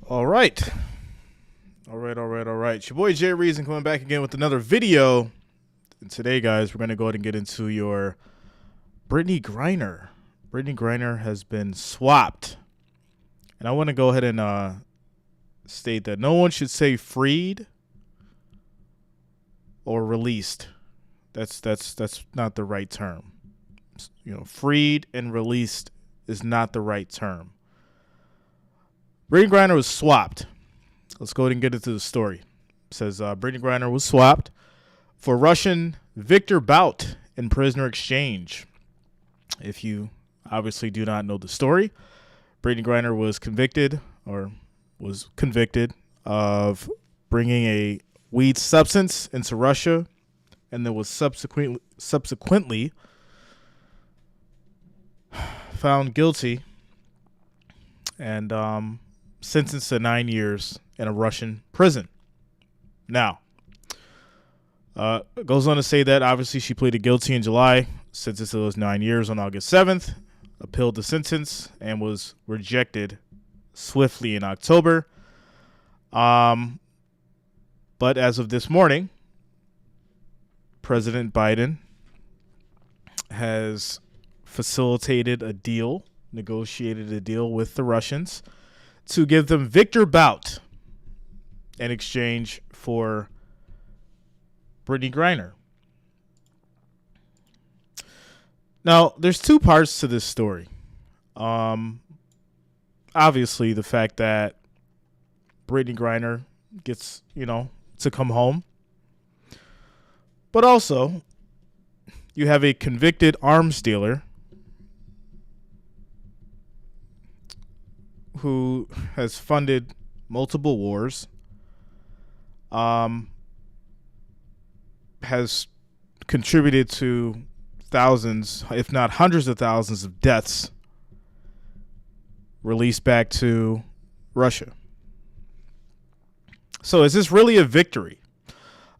All right. All right. It's your boy Jay Reason coming back again with another video. And today, guys, we're going to go ahead and get into your Brittney Griner. Brittney Griner has been swapped. And I want to go ahead and state that no one should say freed or released. That's not the right term. You know, freed and released is not the right term. Brittney Griner was swapped. Let's go ahead and get into the story. It says Brittney Griner was swapped for Russian Viktor Bout in prisoner exchange. If you obviously do not know the story, Brittney Griner was convicted of bringing a weed substance into Russia, and then was subsequently found guilty and sentenced to 9 years in a Russian prison. Now, it goes on to say that obviously she pleaded guilty in July, sentenced to those 9 years on August 7th, appealed the sentence, and was rejected swiftly in October. But as of this morning, President Biden has negotiated a deal with the Russians to give them Viktor Bout in exchange for Brittney Griner. Now, there's two parts to this story. Obviously, the fact that Brittney Griner gets, to come home. But also, you have a convicted arms dealer who has funded multiple wars, has contributed to thousands, if not hundreds of thousands of deaths released back to Russia. So is this really a victory?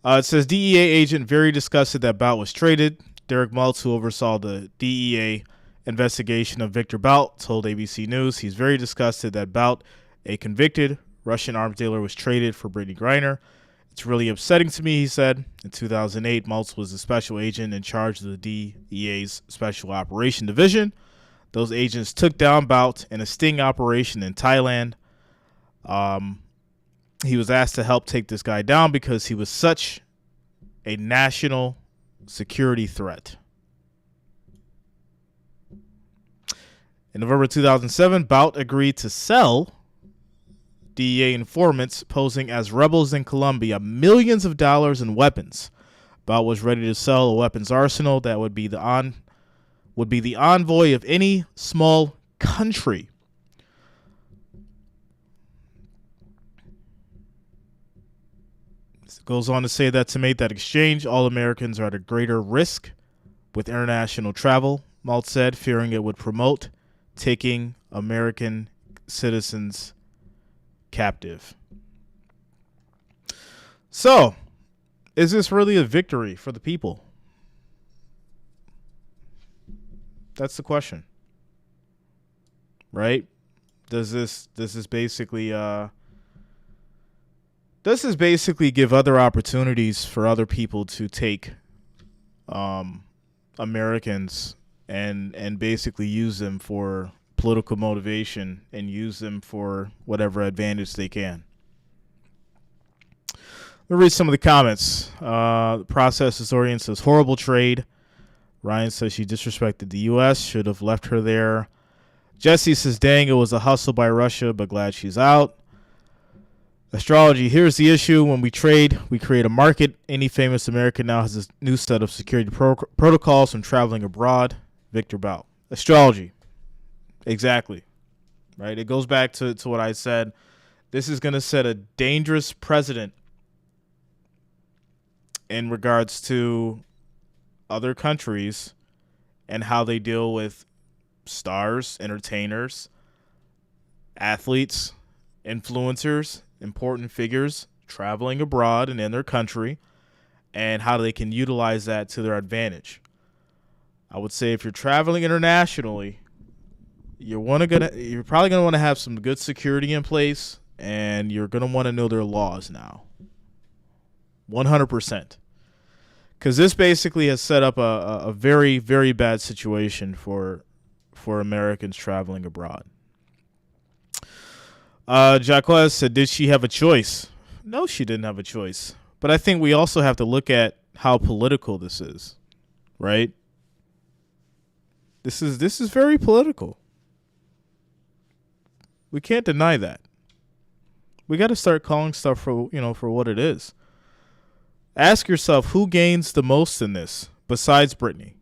It says DEA agent very disgusted that Bout was traded. Derek Maltz, who oversaw the DEA investigation of Viktor Bout, told ABC News he's very disgusted that Bout, a convicted Russian arms dealer, was traded for Brittney Griner. It's really upsetting to me, he said. In 2008, Maltz was a special agent in charge of the DEA's Special Operation Division. Those agents took down Bout in a sting operation in Thailand. He was asked to help take this guy down because he was such a national security threat. In November 2007, Bout agreed to sell DEA informants posing as rebels in Colombia millions of dollars in weapons. Bout was ready to sell a weapons arsenal that would be the envoy of any small country. It goes on to say that to make that exchange, all Americans are at a greater risk with international travel, Maltz said, fearing it would promote taking American citizens captive. So, is this really a victory for the people? That's the question, right? Does this basically give other opportunities for other people to take Americans and basically use them for political motivation and use them for whatever advantage they can? Let me read some of the comments. The process historian says, horrible trade. Ryan says she disrespected the U.S., should have left her there. Jesse says, dang, it was a hustle by Russia, but glad she's out. Astrology, here's the issue. When we trade, we create a market. Any famous American now has a new set of security protocols from traveling abroad. Viktor Bout. Astrology. Exactly. Right? It goes back to what I said. This is going to set a dangerous precedent in regards to other countries and how they deal with stars, entertainers, athletes, influencers, important figures traveling abroad and in their country, and how they can utilize that to their advantage. I would say if you're traveling internationally, you're probably gonna want to have some good security in place, and you're going to want to know their laws now. 100%. Because this basically has set up a very, very bad situation for Americans traveling abroad. Jacques said, did she have a choice? No, she didn't have a choice. But I think we also have to look at how political this is, right? This is very political. We can't deny that. We got to start calling stuff for what it is. Ask yourself, who gains the most in this besides Brittney?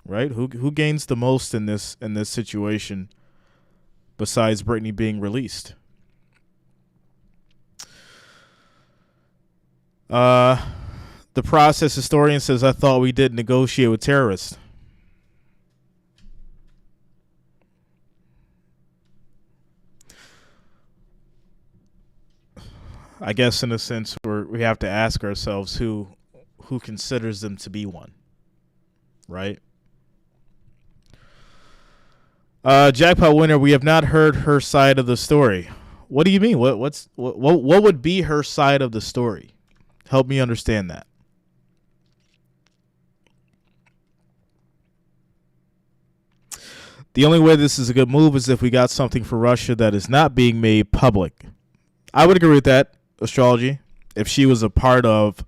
Right? Who gains the most in this situation besides Brittney being released? The process historian says, I thought we did negotiate with terrorists. I guess in a sense we have to ask ourselves who considers them to be one, right? Jackpot winner, we have not heard her side of the story. What do you mean? What would be her side of the story? Help me understand that. The only way this is a good move is if we got something for Russia that is not being made public. I would agree with that, Astrology. If she was a part of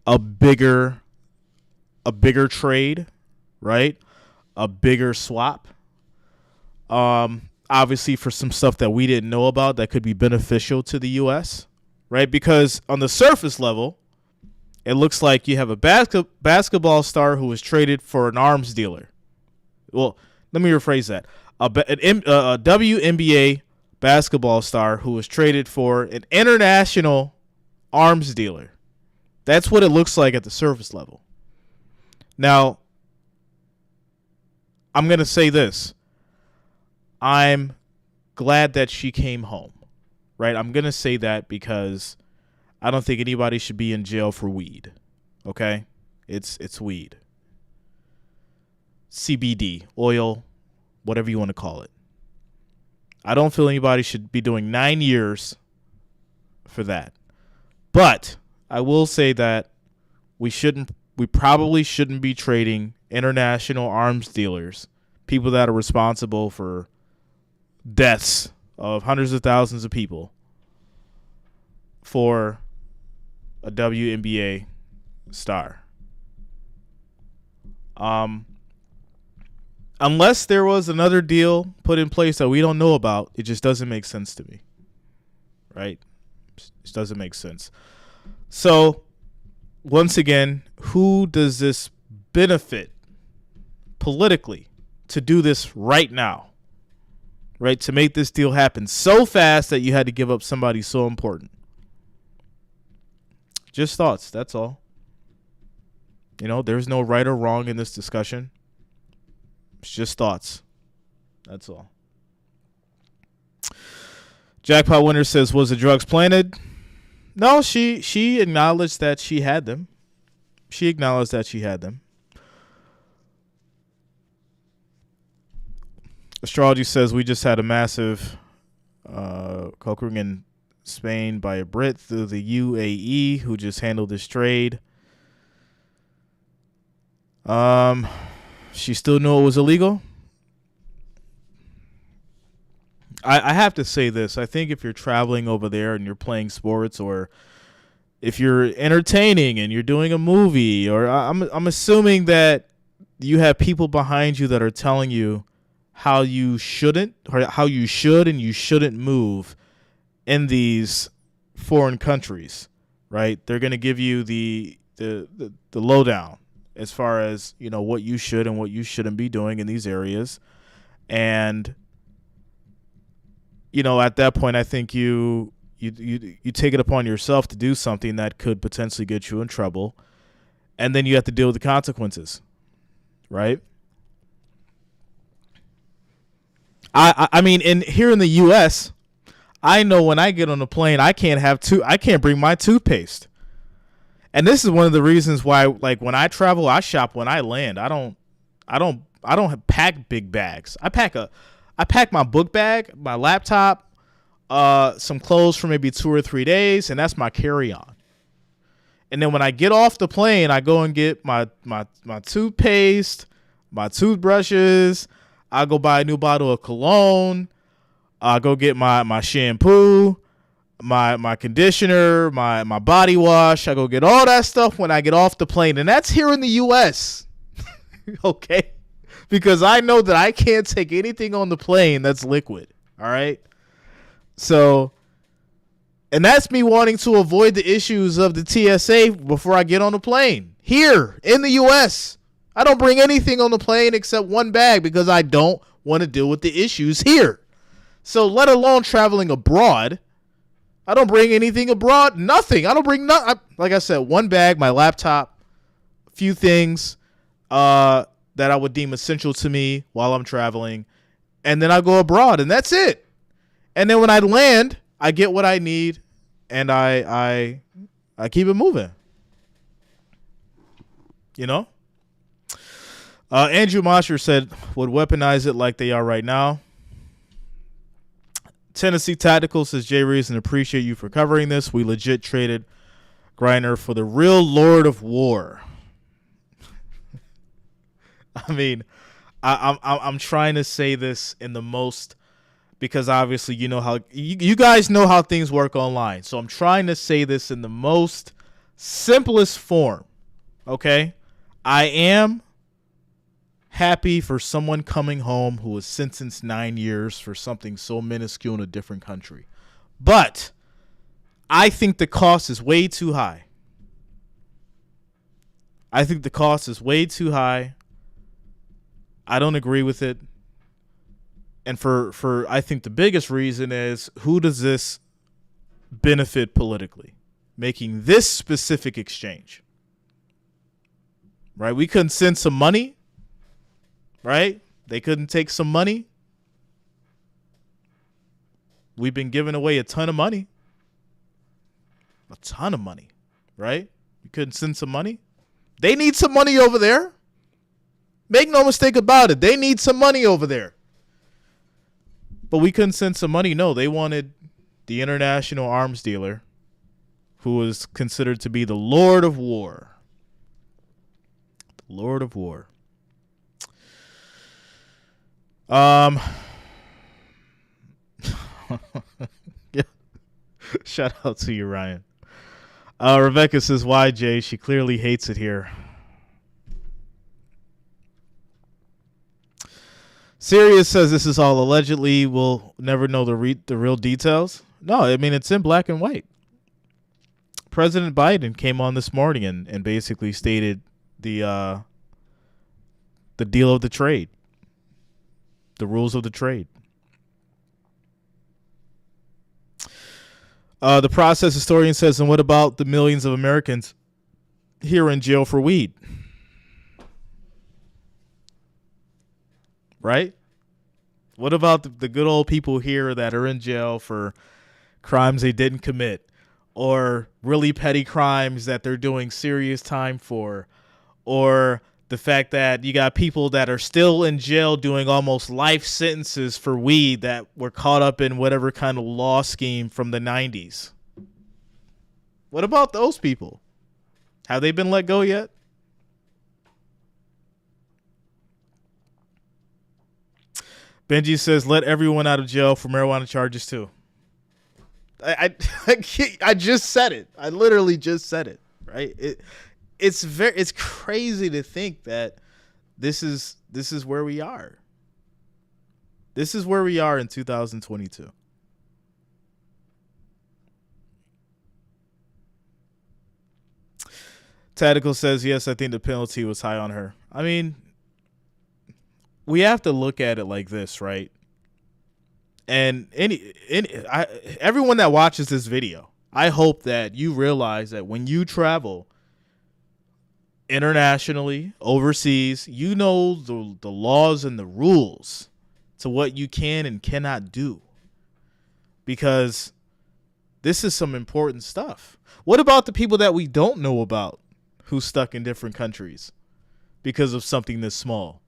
a bigger trade, right? A bigger swap. Obviously for some stuff that we didn't know about that could be beneficial to the U.S., right? Because on the surface level, it looks like you have a basketball star who was traded for an arms dealer. Well, let me rephrase that. A WNBA basketball star who was traded for an international arms dealer. That's what it looks like at the surface level. Now, I'm going to say this. I'm glad that she came home, right? I'm going to say that because I don't think anybody should be in jail for weed, okay? It's weed. CBD, oil, whatever you want to call it. I don't feel anybody should be doing 9 years for that. But I will say that we probably shouldn't be trading international arms dealers, people that are responsible for deaths of hundreds of thousands of people, for a WNBA star. Unless there was another deal put in place that we don't know about, it just doesn't make sense to me. Right? It doesn't make sense. So, once again, who does this benefit politically to do this right now? Right? To make this deal happen so fast that you had to give up somebody so important. Just thoughts, that's all. There's no right or wrong in this discussion. It's just thoughts. That's all. Jackpot winner says, was the drugs planted? No, she acknowledged that she had them. Astrology says we just had a massive coke ring in Spain by a Brit through the UAE who just handled this trade. She still knew it was illegal. I have to say this. I think if you're traveling over there and you're playing sports, or if you're entertaining and you're doing a movie, or I'm assuming that you have people behind you that are telling you how you shouldn't, or how you should and you shouldn't move in these foreign countries, right? They're going to give you the lowdown as far as, what you should and what you shouldn't be doing in these areas. And, at that point, I think you take it upon yourself to do something that could potentially get you in trouble. And then you have to deal with the consequences, right? I mean, here in the U.S., I know when I get on a plane, I can't bring my toothpaste. And this is one of the reasons why, like, when I travel, I shop when I land. I don't pack big bags. I pack my book bag, my laptop, some clothes for maybe 2 or 3 days, and that's my carry-on. And then when I get off the plane, I go and get my toothpaste, my toothbrushes. I go buy a new bottle of cologne. I go get my shampoo, my conditioner, my body wash. I go get all that stuff when I get off the plane. And that's here in the U.S. Okay? Because I know that I can't take anything on the plane that's liquid. All right? So, and that's me wanting to avoid the issues of the TSA before I get on the plane. Here in the U.S., I don't bring anything on the plane except one bag because I don't want to deal with the issues here. So let alone traveling abroad, I don't bring anything abroad. Nothing. I don't bring nothing. Like I said, one bag, my laptop, a few things that I would deem essential to me while I'm traveling, and then I go abroad, and that's it. And then when I land, I get what I need, and I keep it moving. You know? Andrew Mosher said, would weaponize it like they are right now. Tennessee Tactical says, Jay Reason, appreciate you for covering this. We legit traded Griner for the real Lord of War. I mean, I'm trying to say this in the most, because obviously you know how you guys know how things work online. So I'm trying to say this in the most simplest form. Okay? I am happy for someone coming home who was sentenced 9 years for something so minuscule in a different country. But I think the cost is way too high. I think the cost is way too high. I don't agree with it. And for I think the biggest reason is, who does this benefit politically? Making this specific exchange. Right? We couldn't send some money. Right? They couldn't take some money. We've been giving away a ton of money. A ton of money. Right? You couldn't send some money. They need some money over there. Make no mistake about it. They need some money over there. But we couldn't send some money. No, they wanted the international arms dealer, who was considered to be the Lord of War. The Lord of War. Yeah. Shout out to you, Ryan. Rebecca says, why, Jay? She clearly hates it here. Sirius says this is all allegedly. We'll never know the real details. No, I mean, it's in black and white. President Biden came on this morning and basically stated the deal of the trade. The rules of the trade. The process historian says, and what about the millions of Americans here in jail for weed? Right? What about the good old people here that are in jail for crimes they didn't commit, or really petty crimes that they're doing serious time for, or the fact that you got people that are still in jail doing almost life sentences for weed that were caught up in whatever kind of law scheme from the 90s? What about those people? Have they been let go yet? Benji says, let everyone out of jail for marijuana charges too. I just said it. I literally just said it. Right? It's crazy to think that this is where we are. This is where we are in 2022. Tactical says, yes, I think the penalty was high on her. I mean, we have to look at it like this, right? And everyone that watches this video, I hope that you realize that when you travel internationally, overseas, you know the laws and the rules to what you can and cannot do, because this is some important stuff. What about the people that we don't know about who's stuck in different countries because of something this small,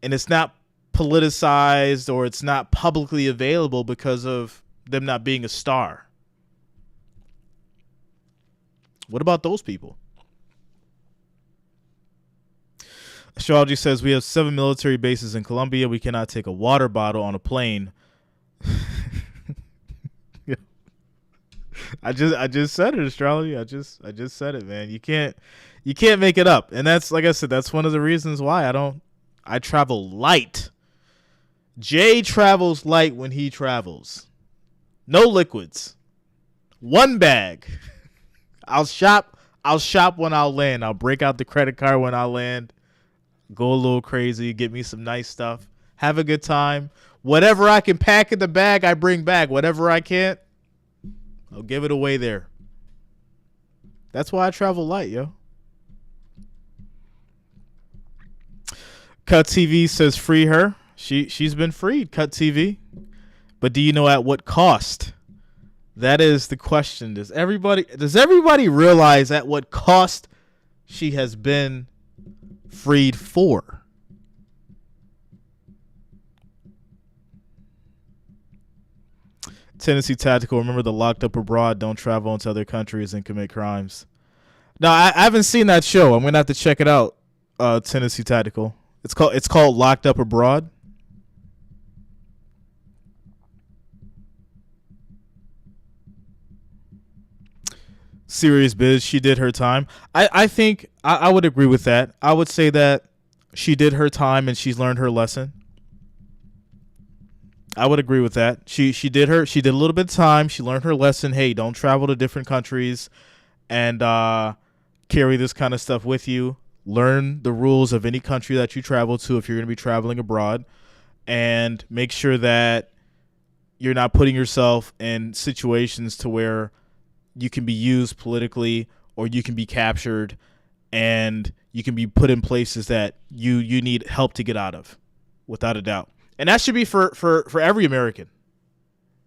and it's not politicized or it's not publicly available because of them not being a star. What about those people? Astrology says we have 7 military bases in Colombia. We cannot take a water bottle on a plane. I just said it, Astrology. I just said it, man. You can't make it up. And that's, like I said, that's one of the reasons why I travel light. Jay travels light when he travels. No liquids. One bag. I'll shop when I'll land. I'll break out the credit card when I land. Go a little crazy. Get me some nice stuff. Have a good time. Whatever I can pack in the bag, I bring back. Whatever I can't, I'll give it away there. That's why I travel light, yo. Cut TV says free her. She's been freed, Cut TV. But do you know at what cost? That is the question. Does everybody realize at what cost she has been freed for? Tennessee Tactical, remember the locked up abroad, don't travel into other countries and commit crimes. No, I haven't seen that show. I'm gonna have to check it out. Tennessee Tactical. It's called Locked Up Abroad. Serious Biz, she did her time. I think I would agree with that. I would say that she did her time and she's learned her lesson. I would agree with that. She did a little bit of time. She learned her lesson. Hey, don't travel to different countries and carry this kind of stuff with you. Learn the rules of any country that you travel to if you're going to be traveling abroad, and make sure that you're not putting yourself in situations to where you can be used politically or you can be captured and you can be put in places that you need help to get out of, without a doubt. And that should be for every American,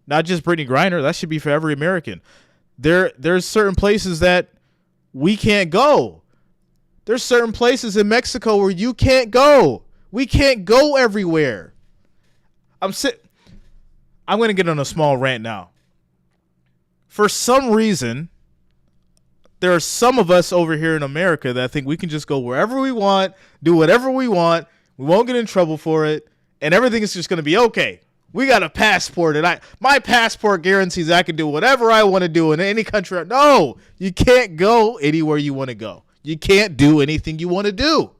not just Brittney Griner. That should be for every American. There's certain places that we can't go. There's certain places in Mexico where you can't go. We can't go everywhere. I'm going to get on a small rant now. For some reason, there are some of us over here in America that think we can just go wherever we want, do whatever we want. We won't get in trouble for it, and everything is just going to be okay. We got a passport, and my passport guarantees I can do whatever I want to do in any country. No, you can't go anywhere you want to go. You can't do anything you want to do.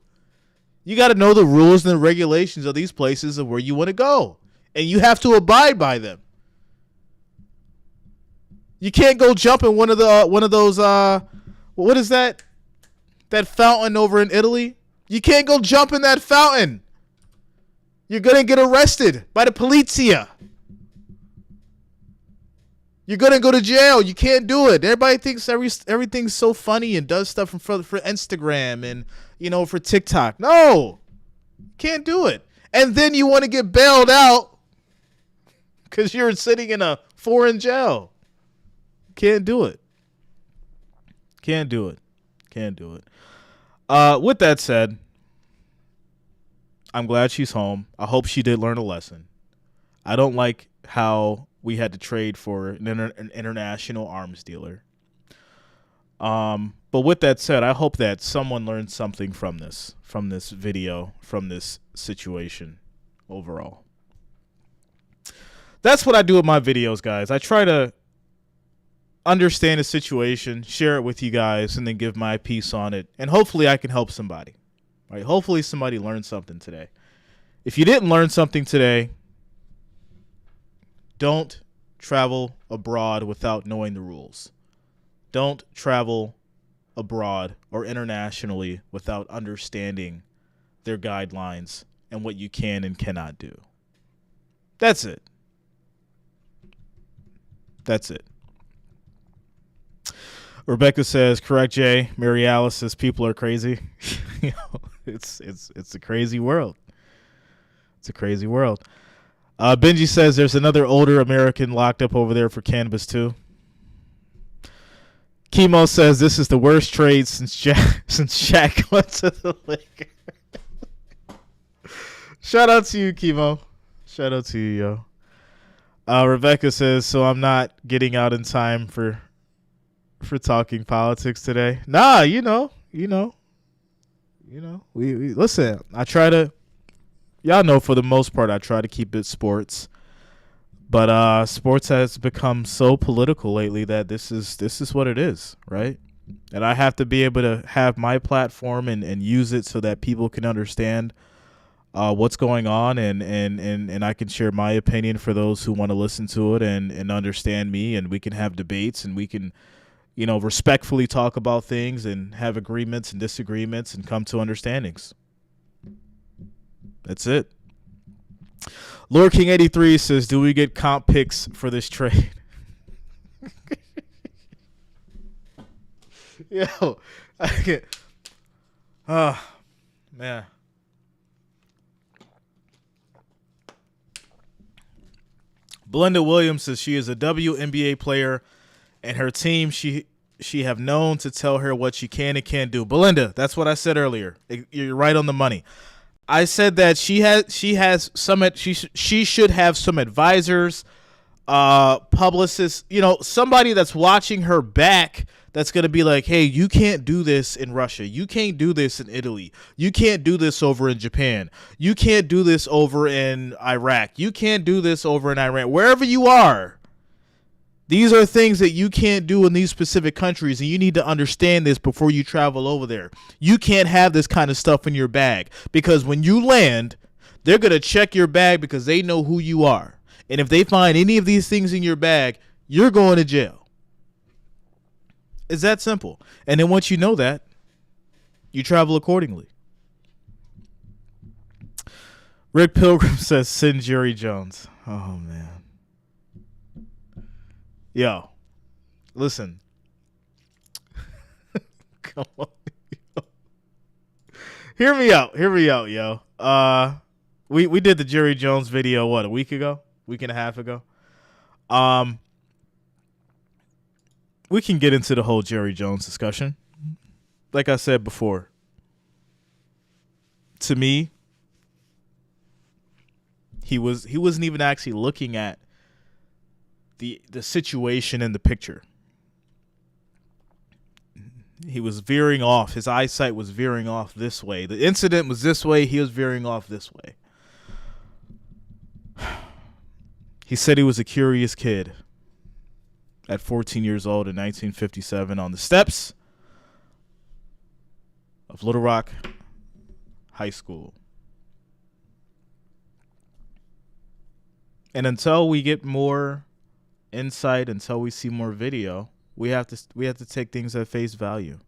You got to know the rules and the regulations of these places and where you want to go, and you have to abide by them. You can't go jump in one of those what is that fountain over in Italy? You can't go jump in that fountain. You're going to get arrested by the polizia. You're going to go to jail. You can't do it. Everybody thinks everything's so funny and does stuff for Instagram and, for TikTok. No, can't do it. And then you want to get bailed out because you're sitting in a foreign jail. Can't do it. Can't do it. Can't do it. With that said, I'm glad she's home. I hope she did learn a lesson. I don't like how we had to trade for an international arms dealer. But with that said, I hope that someone learned something from this video, from this situation overall. That's what I do with my videos, guys. I try to understand a situation, share it with you guys, and then give my piece on it. And hopefully I can help somebody. Right? Hopefully somebody learned something today. If you didn't learn something today, don't travel abroad without knowing the rules. Don't travel abroad or internationally without understanding their guidelines and what you can and cannot do. That's it. That's it. Rebecca says, correct, Jay. Mary Alice says people are crazy. It's a crazy world. It's a crazy world. Benji says there's another older American locked up over there for cannabis too. Chemo says this is the worst trade since Shaq went to the Lakers. Shout out to you, Chemo. Shout out to you, yo. Rebecca says, so I'm not getting out in time for talking politics today. Nah, we listen. I try to, y'all know, for the most part, I try to keep it sports. But sports has become so political lately that this is what it is, right? And I have to be able to have my platform and use it so that people can understand what's going on, and I can share my opinion for those who want to listen to it and understand me, and we can have debates, and we can, respectfully talk about things and have agreements and disagreements and come to understandings. That's it. Lord King 83 says, do we get comp picks for this trade? Yo, I can't. Oh, man. Belinda Williams says she is a WNBA player, and her team she have known to tell her what she can and can't do. Belinda, that's what I said earlier. You're right on the money. I said that she should have some advisors, publicists, somebody that's watching her back, that's going to be like, hey, you can't do this in Russia. You can't do this in Italy. You can't do this over in Japan. You can't do this over in Iraq. You can't do this over in Iran. Wherever you are, these are things that you can't do in these specific countries, and you need to understand this before you travel over there. You can't have this kind of stuff in your bag, because when you land, they're going to check your bag because they know who you are. And if they find any of these things in your bag, you're going to jail. It's that simple. And then once you know that, you travel accordingly. Rick Pilgrim says, send Jerry Jones. Oh, man. Yo, listen. Come on. Yo. Hear me out, yo. We did the Jerry Jones video, what, a week and a half ago? We can get into the whole Jerry Jones discussion. Like I said before, to me, he wasn't even actually looking at the situation in the picture. He was veering off. His eyesight was veering off this way. The incident was this way. He was veering off this way. He said he was a curious kid at 14 years old in 1957 on the steps of Little Rock High School. And until we get more insight, until we see more video, we have to take things at face value.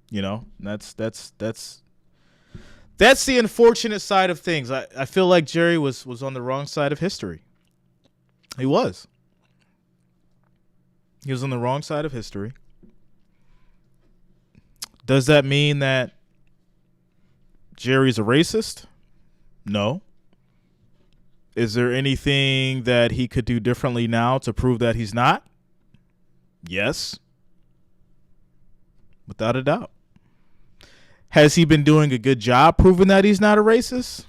That's the unfortunate side of things. I feel like Jerry was on the wrong side of history. He was. He was on the wrong side of history. Does that mean that Jerry's a racist? No. Is there anything that he could do differently now to prove that he's not? Yes. Without a doubt. Has he been doing a good job proving that he's not a racist?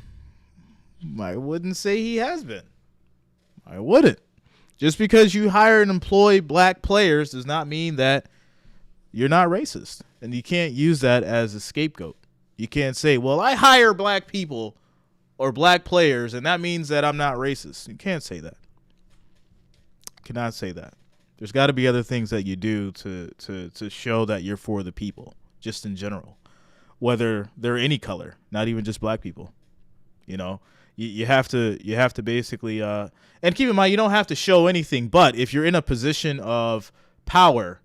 I wouldn't say he has been. I wouldn't. Just because you hire and employ black players does not mean that you're not racist. And you can't use that as a scapegoat. You can't say, well, I hire black people or black players, and that means that I'm not racist. You can't say that. You cannot say that. There's got to be other things that you do to show that you're for the people, just in general, whether they're any color, not even just black people. You have to basically and keep in mind, you don't have to show anything, but if you're in a position of power,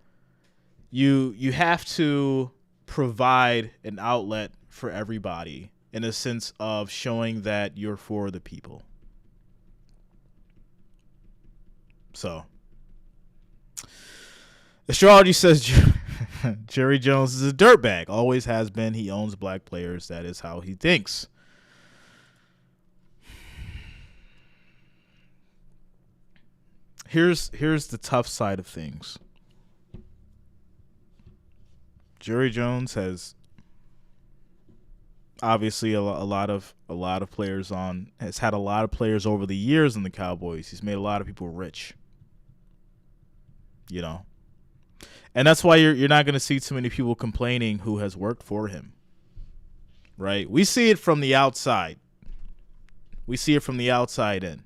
you have to provide an outlet for everybody in a sense of showing that you're for the people. So, astrology says Jerry Jones is a dirtbag. Always has been. He owns black players. That is how he thinks. Here's the tough side of things. Jerry Jones has, obviously a lot of players has had a lot of players over the years in the Cowboys. He's made a lot of people rich. And that's why you're not going to see too many people complaining who has worked for him. Right? We see it from the outside. We see it from the outside in.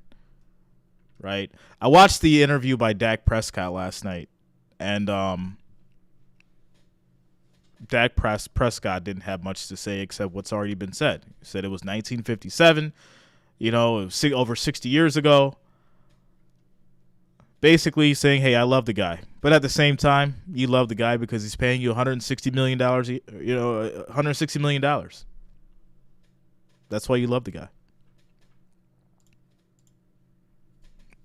Right? I watched the interview by Dak Prescott last night, and Dak Prescott didn't have much to say except what's already been said. He said it was 1957, it was over 60 years ago. Basically saying, hey, I love the guy. But at the same time, you love the guy because he's paying you $160 million, $160 million. That's why you love the guy.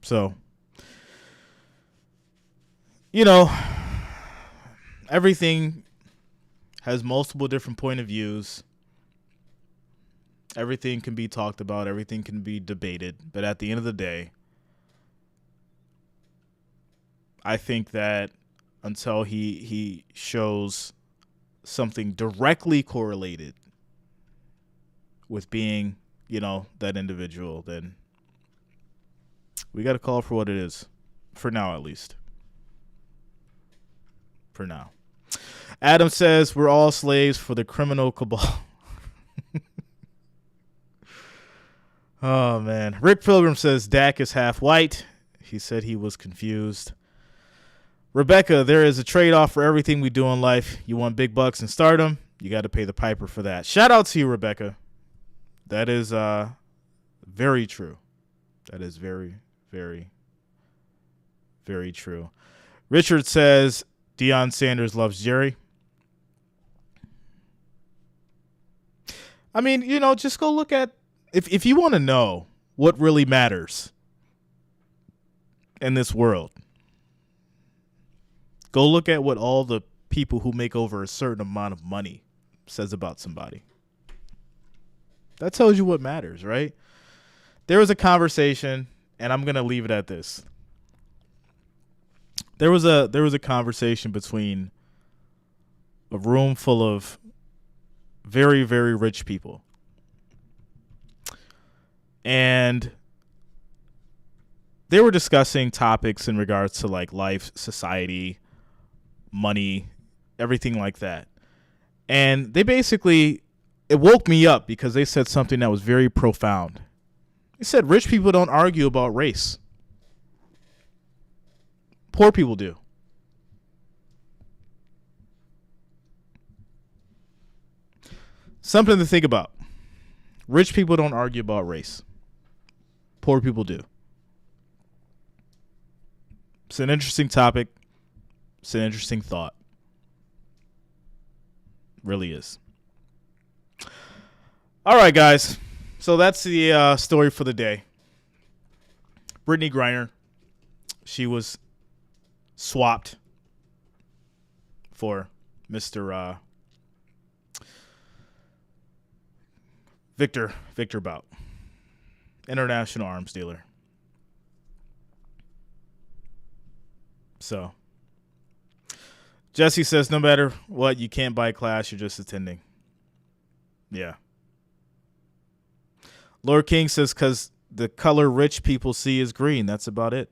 So, everything has multiple different point of views. Everything can be talked about. Everything can be debated. But at the end of the day, I think that until he shows something directly correlated with being, that individual, then we got to call it for what it is. For now, at least. For now. Adam says we're all slaves for the criminal cabal. Oh, man. Rick Pilgrim says Dak is half white. He said he was confused. Rebecca, there is a trade-off for everything we do in life. You want big bucks and stardom, you got to pay the piper for that. Shout out to you, Rebecca. That is very true. That is very, very, very true. Richard says Deion Sanders loves Jerry. I mean, just go look at, if you want to know what really matters in this world, go look at what all the people who make over a certain amount of money says about somebody. That tells you what matters, right? There was a conversation, and I'm going to leave it at this. There was a conversation between a room full of very, very rich people. And they were discussing topics in regards to like life, society, money, everything like that. And they basically, it woke me up because they said something that was very profound. They said rich people don't argue about race. Poor people do. Something to think about. Rich people don't argue about race. Poor people do. It's an interesting topic. It's an interesting thought. Really is. All right, guys. So that's the story for the day. Brittney Griner. She was swapped for Mr. Viktor Bout, international arms dealer. So, Jesse says, no matter what, you can't buy class. You're just attending. Yeah. Lord King says, because the color rich people see is green. That's about it.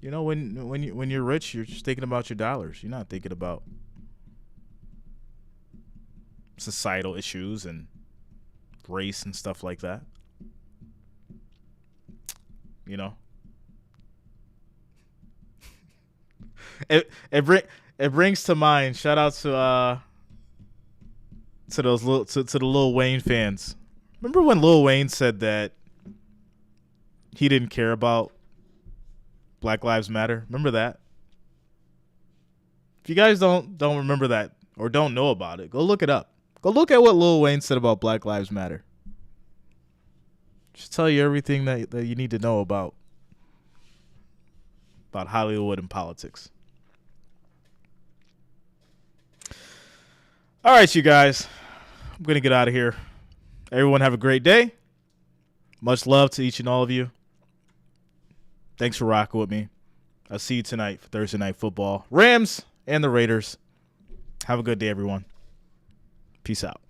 When you're rich, you're just thinking about your dollars. You're not thinking about societal issues and race and stuff like that. It brings to mind. Shout out to those to the Lil Wayne fans. Remember when Lil Wayne said that he didn't care about Black Lives Matter? Remember that? If you guys don't remember that or don't know about it, go look it up. Go look at what Lil Wayne said about Black Lives Matter. Just tell you everything that you need to know about Hollywood and politics. All right, you guys. I'm going to get out of here. Everyone have a great day. Much love to each and all of you. Thanks for rocking with me. I'll see you tonight for Thursday Night Football. Rams and the Raiders. Have a good day, everyone. Peace out.